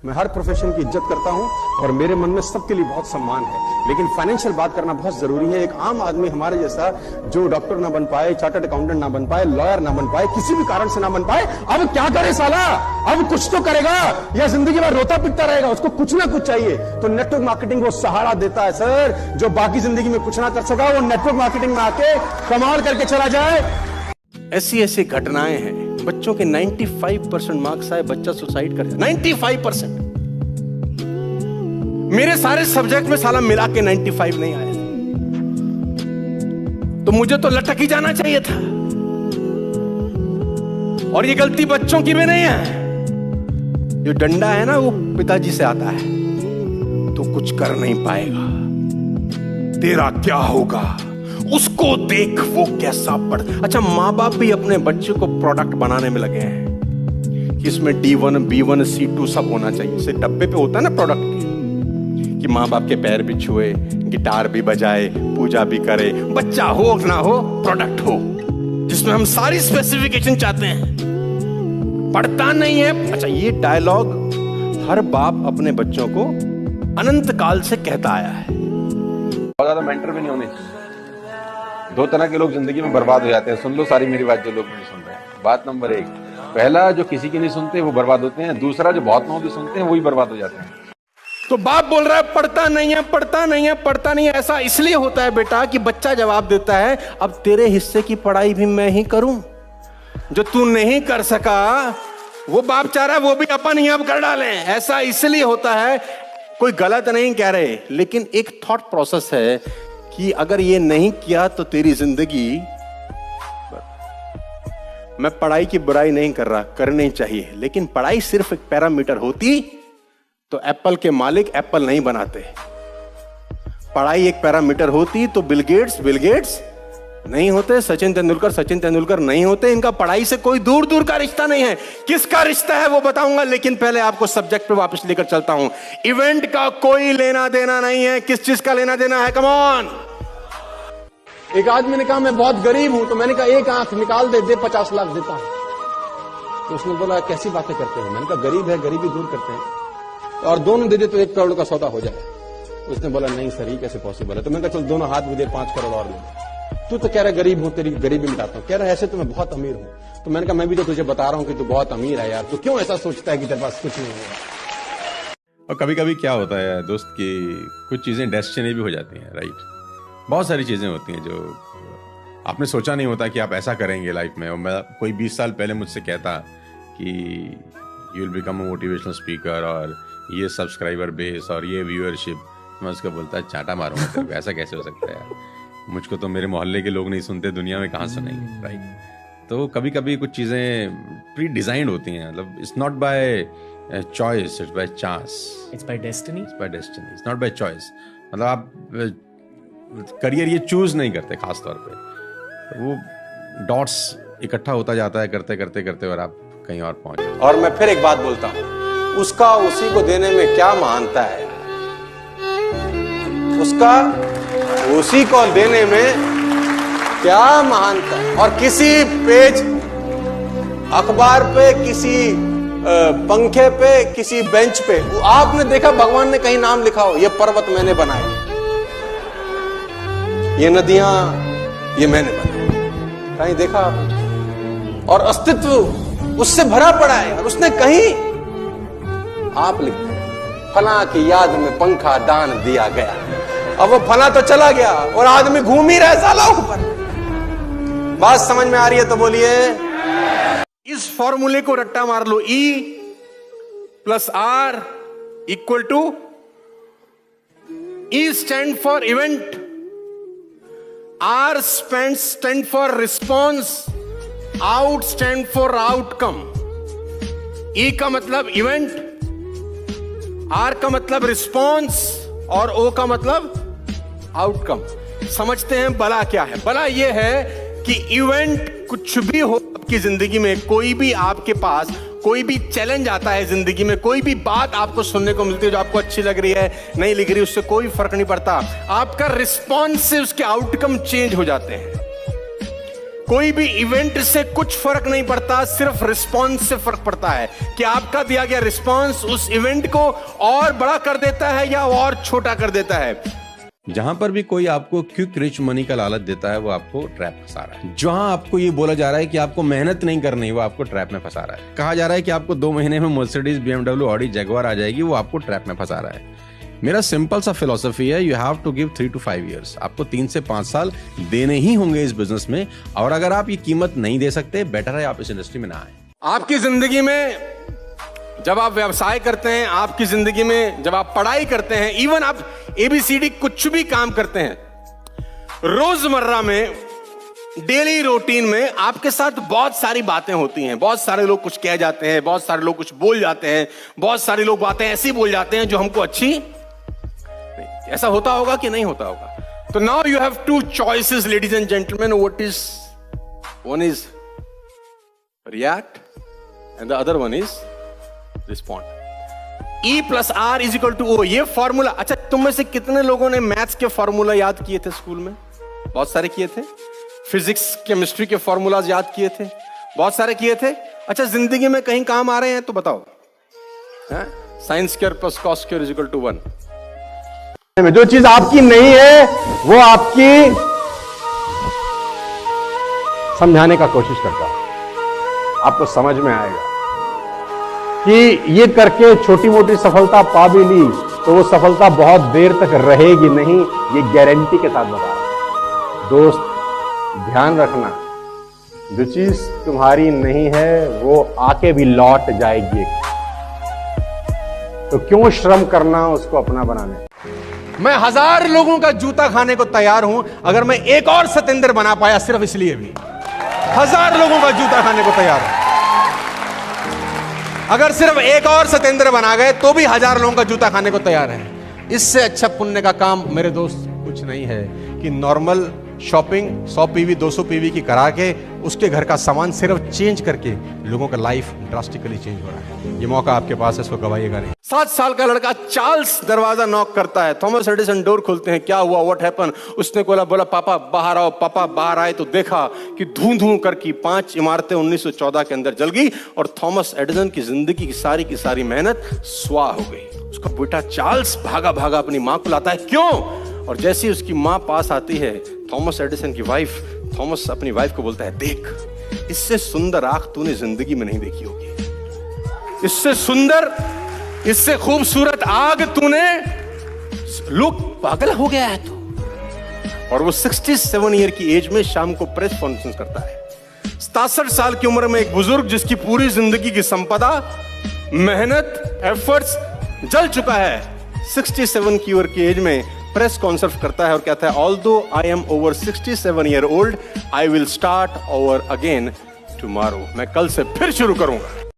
मैं हर प्रोफेशन की इज्जत करता हूं और मेरे मन में सबके लिए बहुत सम्मान है, लेकिन फाइनेंशियल बात करना बहुत जरूरी है। एक आम आदमी हमारे जैसा जो डॉक्टर ना बन पाए, चार्टर्ड अकाउंटेंट ना बन पाए, लॉयर ना बन पाए, किसी भी कारण से ना बन पाए, अब क्या करे साला? अब कुछ तो करेगा या जिंदगी भर रोता पिटता रहेगा? उसको कुछ ना कुछ चाहिए। तो नेटवर्क मार्केटिंग वो सहारा देता है सर। जो बाकी जिंदगी में कुछ ना कर सका वो नेटवर्क मार्केटिंग में आके कमाल करके चला जाए। ऐसी ऐसी घटनाएं हैं, बच्चों के 95% मार्क्स आए, बच्चा सुसाइड कर जाए। 95%। मेरे सारे सब्जेक्ट में साला मिला के 95 नहीं आए, तो मुझे तो लटक ही जाना चाहिए था। और ये गलती बच्चों की भी नहीं है। जो डंडा है ना वो पिताजी से आता है, तो कुछ कर नहीं पाएगा। तेरा क्या होगा उसको देख, वो कैसा पढ़। अच्छा, माँ बाप भी अपने बच्चे को प्रोडक्ट बनाने में लगे हैं कि इसमें D1, B1, C2 सब होना चाहिए। इसे डब्बे पे होता है ना प्रोडक्ट कि माँ बाप के पैर भी छुए, गिटार भी बजाए, पूजा भी करे। बच्चा हो ना हो, प्रोडक्ट हो जिसमें हम सारी स्पेसिफिकेशन चाहते हैं। पढ़ता नहीं है। अच्छा, ये डायलॉग हर बाप अपने बच्चों को अनंत काल से कहता आया है। बहुत ज्यादा मेंटर भी नहीं होने चाहिए। दो तरह के लोग जिंदगी में बर्बाद हो जाते हैं। सुन लो सारी मेरी बात जो लोग नहीं सुन रहे हैं। बात नंबर 1, पहला जो किसी की नहीं सुनते वो बर्बाद होते हैं। दूसरा जो बहुत लोगों की सुनते हैं वही बर्बाद हो जाते हैं। तो बाप बोल रहा है पढ़ता नहीं है, पढ़ता नहीं है, पढ़ता नहीं है। ऐसा इसलिए होता है बेटा कि बच्चा जवाब देता है अब तेरे हिस्से की पढ़ाई भी मैं ही करूं। जो तू नहीं कर सका वो बाप चाह रहा है वो भी अपन ही अब कर डालें। ऐसा इसलिए होता है। कोई गलत नहीं कह रहे, लेकिन एक थॉट प्रोसेस है कि अगर ये नहीं किया तो तेरी जिंदगी। मैं पढ़ाई की बुराई नहीं कर रहा, करनी चाहिए, लेकिन पढ़ाई सिर्फ एक पैरामीटर होती तो एप्पल के मालिक एप्पल नहीं बनाते। पढ़ाई एक पैरामीटर होती तो बिल गेट्स नहीं होते, सचिन तेंदुलकर नहीं होते। इनका पढ़ाई से कोई दूर दूर का रिश्ता नहीं है। किसका रिश्ता है वो बताऊंगा, लेकिन पहले आपको सब्जेक्ट पे वापस लेकर चलता हूं। इवेंट का कोई लेना देना नहीं है। किस चीज का लेना देना है? Come on. एक आदमी ने कहा मैं बहुत गरीब हूं, तो मैंने कहा एक आंख निकाल दे 50 लाख देता हूं। तो उसने बोला कैसी बातें करते हो? मैंने कहा गरीब है, गरीबी दूर करते हैं, और दोनों दे दे तो 1 करोड़ का सौदा हो जाए। उसने बोला नहीं सर, ये कैसे पॉसिबल है? तो मैंने कहा चल दोनों हाथ में दे 5 करोड़ और ले। तू तो कह रहा गरीब हूं, तेरी गरीबी मिटाता हूं। कह रहा ऐसे तो मैं बहुत अमीर हूं। तो मैंने कहा मैं भी तो तुझे बता रहा हूं कि तू बहुत अमीर है यार, तो क्यों ऐसा सोचता है कि तेरे पास कुछ नहीं है? और कभी कभी क्या होता है दोस्त कि कुछ चीजें डेस्टिनी भी हो जाती हैं, राइट। बहुत सारी चीजें होती हैं जो आपने सोचा नहीं होता कि आप ऐसा करेंगे लाइफ में। और मैं कोई 20 साल पहले मुझसे कहता कि you will become a motivational speaker और ये सब्सक्राइबर बेस और ये व्यूअरशिप, मैं उसको बोलता चाटा मारूंगा तेरे को। ऐसा कैसे हो सकता है यार? मुझको तो मेरे मोहल्ले के लोग नहीं सुनते, दुनिया में कहाँ सुनेंगे, राइट। तो कभी कभी कुछ चीज़ें प्री डिजाइंड होती हैं। मतलब it's not by choice, it's by chance, it's by destiny, it's not by choice. मतलब आप करियर ये चूज नहीं करते खास तौर पे, वो डॉट्स इकट्ठा होता जाता है करते करते करते और आप कहीं और पहुंच जाते। और मैं फिर एक बात बोलता हूं, उसका उसी को देने में क्या महानता है? उसका उसी को देने में क्या महानता है? और किसी पेज अखबार पे, किसी पंखे पे, किसी बेंच पे आपने देखा भगवान ने कहीं नाम लिखा हो ये पर्वत मैंने बनाए, ये नदियां ये मैंने बनाई? कहीं देखा आपने? और अस्तित्व उससे भरा पड़ा है। और उसने कहीं आप लिखते हैं फला की याद में पंखा दान दिया गया। अब वो फला तो चला गया और आदमी घूम ही रहा साला ऊपर। बात समझ में आ रही है तो बोलिए। इस फॉर्मूले को रट्टा मार लो, E + R = E stand for event, R stand for response, out stand for outcome. E का मतलब इवेंट, R का मतलब रिस्पॉन्स और O का मतलब आउटकम। समझते हैं बला क्या है? बला यह है कि इवेंट कुछ भी हो आपकी जिंदगी में, कोई भी आपके पास कोई भी चैलेंज आता है जिंदगी में, कोई भी बात आपको सुनने को मिलती है जो आपको अच्छी लग रही है, नहीं लग रही, उससे कोई फर्क नहीं पड़ता। आपका रिस्पॉन्स से उसके आउटकम चेंज हो जाते हैं। कोई भी इवेंट से कुछ फर्क नहीं पड़ता, सिर्फ रिस्पॉन्स से फर्क पड़ता है कि आपका दिया गया रिस्पॉन्स उस इवेंट को और बड़ा कर देता है या और छोटा कर देता है। जहां पर भी कोई आपको क्विक रिच मनी का लालच देता है वो आपको ट्रैप फंसा रहा है। जहां आपको ये बोला जा रहा है कि आपको मेहनत नहीं करनी, वो आपको ट्रैप में फंसा रहा है। कहा जा रहा है कि आपको 2 महीने में मर्सिडीज, BMW, ऑडी, जगुआर आ जाएगी, वो आपको ट्रैप में फंसा रहा है। मेरा सिंपल सा फिलॉसफी है, you have to give 3 to 5 years। आपको 3 से 5 साल देने ही होंगे इस बिजनेस में, और अगर आप ये कीमत नहीं दे सकते, बेटर है आप इस इंडस्ट्री में ना आए। आपकी जिंदगी में जब आप व्यवसाय करते हैं, आपकी जिंदगी में जब आप पढ़ाई करते हैं, इवन आप ABCD कुछ भी काम करते हैं, रोजमर्रा में, डेली रूटीन में आपके साथ बहुत सारी बातें होती हैं। बहुत सारे लोग कुछ कह जाते हैं, बहुत सारे लोग कुछ बोल जाते हैं, बहुत सारी लोग बातें ऐसी बोल जाते हैं जो हमको अच्छी नहीं। ऐसा होता होगा कि नहीं होता होगा? तो now you have 2 choices, ladies and gentleman. one is react and the other one is respond। E+R = O, ये फॉर्मूला। अच्छा, तुम में से कितने लोगों ने मैथ्स के फॉर्मूला याद किए थे स्कूल में? बहुत सारे किए थे। फिजिक्स, केमिस्ट्री के फॉर्मूलाज याद किए थे, बहुत सारे किए थे। अच्छा, जिंदगी में कहीं काम आ रहे हैं तो बताओ। sin² + cos² = 1। जो चीज आपकी नहीं है वो आपकी समझाने का कोशिश करता है, आपको समझ में आएगा कि ये करके छोटी मोटी सफलता पा भी ली तो वो सफलता बहुत देर तक रहेगी नहीं, ये गारंटी के साथ बता रहा हूं। दोस्त ध्यान रखना, जो चीज तुम्हारी नहीं है वो आके भी लौट जाएगी, तो क्यों श्रम करना उसको अपना बनाने। मैं 1000 लोगों का जूता खाने को तैयार हूं अगर मैं एक और सतेंद्र बना पाया, सिर्फ इसलिए भी 1000 लोगों का जूता खाने को तैयार हूं। अगर सिर्फ एक और सतेंद्र बना गए तो भी 1000 लोगों का जूता खाने को तैयार है। इससे अच्छा पुण्य का काम मेरे दोस्त कुछ नहीं है कि नॉर्मल शॉपिंग 100 PV 200 PV की करा के उसके घर का सामान सिर्फ चेंज करके लोगों का लाइफ ड्रास्टिकली चेंज हो रहा है। ये मौका आपके पास है, इसको गवाइएगा नहीं। 7 साल का लड़का चार्ल्स दरवाजा नॉक करता है, थॉमस एडिसन डोर खोलते हैं। क्या हुआ, व्हाट हैपन? उसने बोला पापा बाहर आओ। पापा बाहर आए तो देखा कि धूं धूं करके 5 इमारतें 1914 के अंदर जल गई और थॉमस एडिसन की जिंदगी की सारी मेहनत स्वाह हो गई। उसका बेटा चार्ल्स भागा भागा अपनी मां को लाता है। क्यों? और जैसे ही उसकी मां पास आती है, थॉमस एडिसन की वाइफ, थॉमस अपनी वाइफ को बोलता है, देख, इससे सुंदर आंख तूने जिंदगी में नहीं देखी होगी, इससे सुंदर, इससे खूबसूरत आग तूने, लोग पागल हो गया है तू। और वो 67 ईयर की एज में शाम को प्रेस कॉन्फ्रेंस करता है। 67 साल की उम्र में एक बुजुर्ग जिसकी पूरी जिंदगी की संपदा, मेहनत, एफर्ट्स जल चुका है, 67 की उम्र की एज में प्रेस कॉन्फ्रेंस करता है और कहता है, although I am over 67 year old, I will start over again tomorrow. मैं कल से फिर शुरू करूंगा।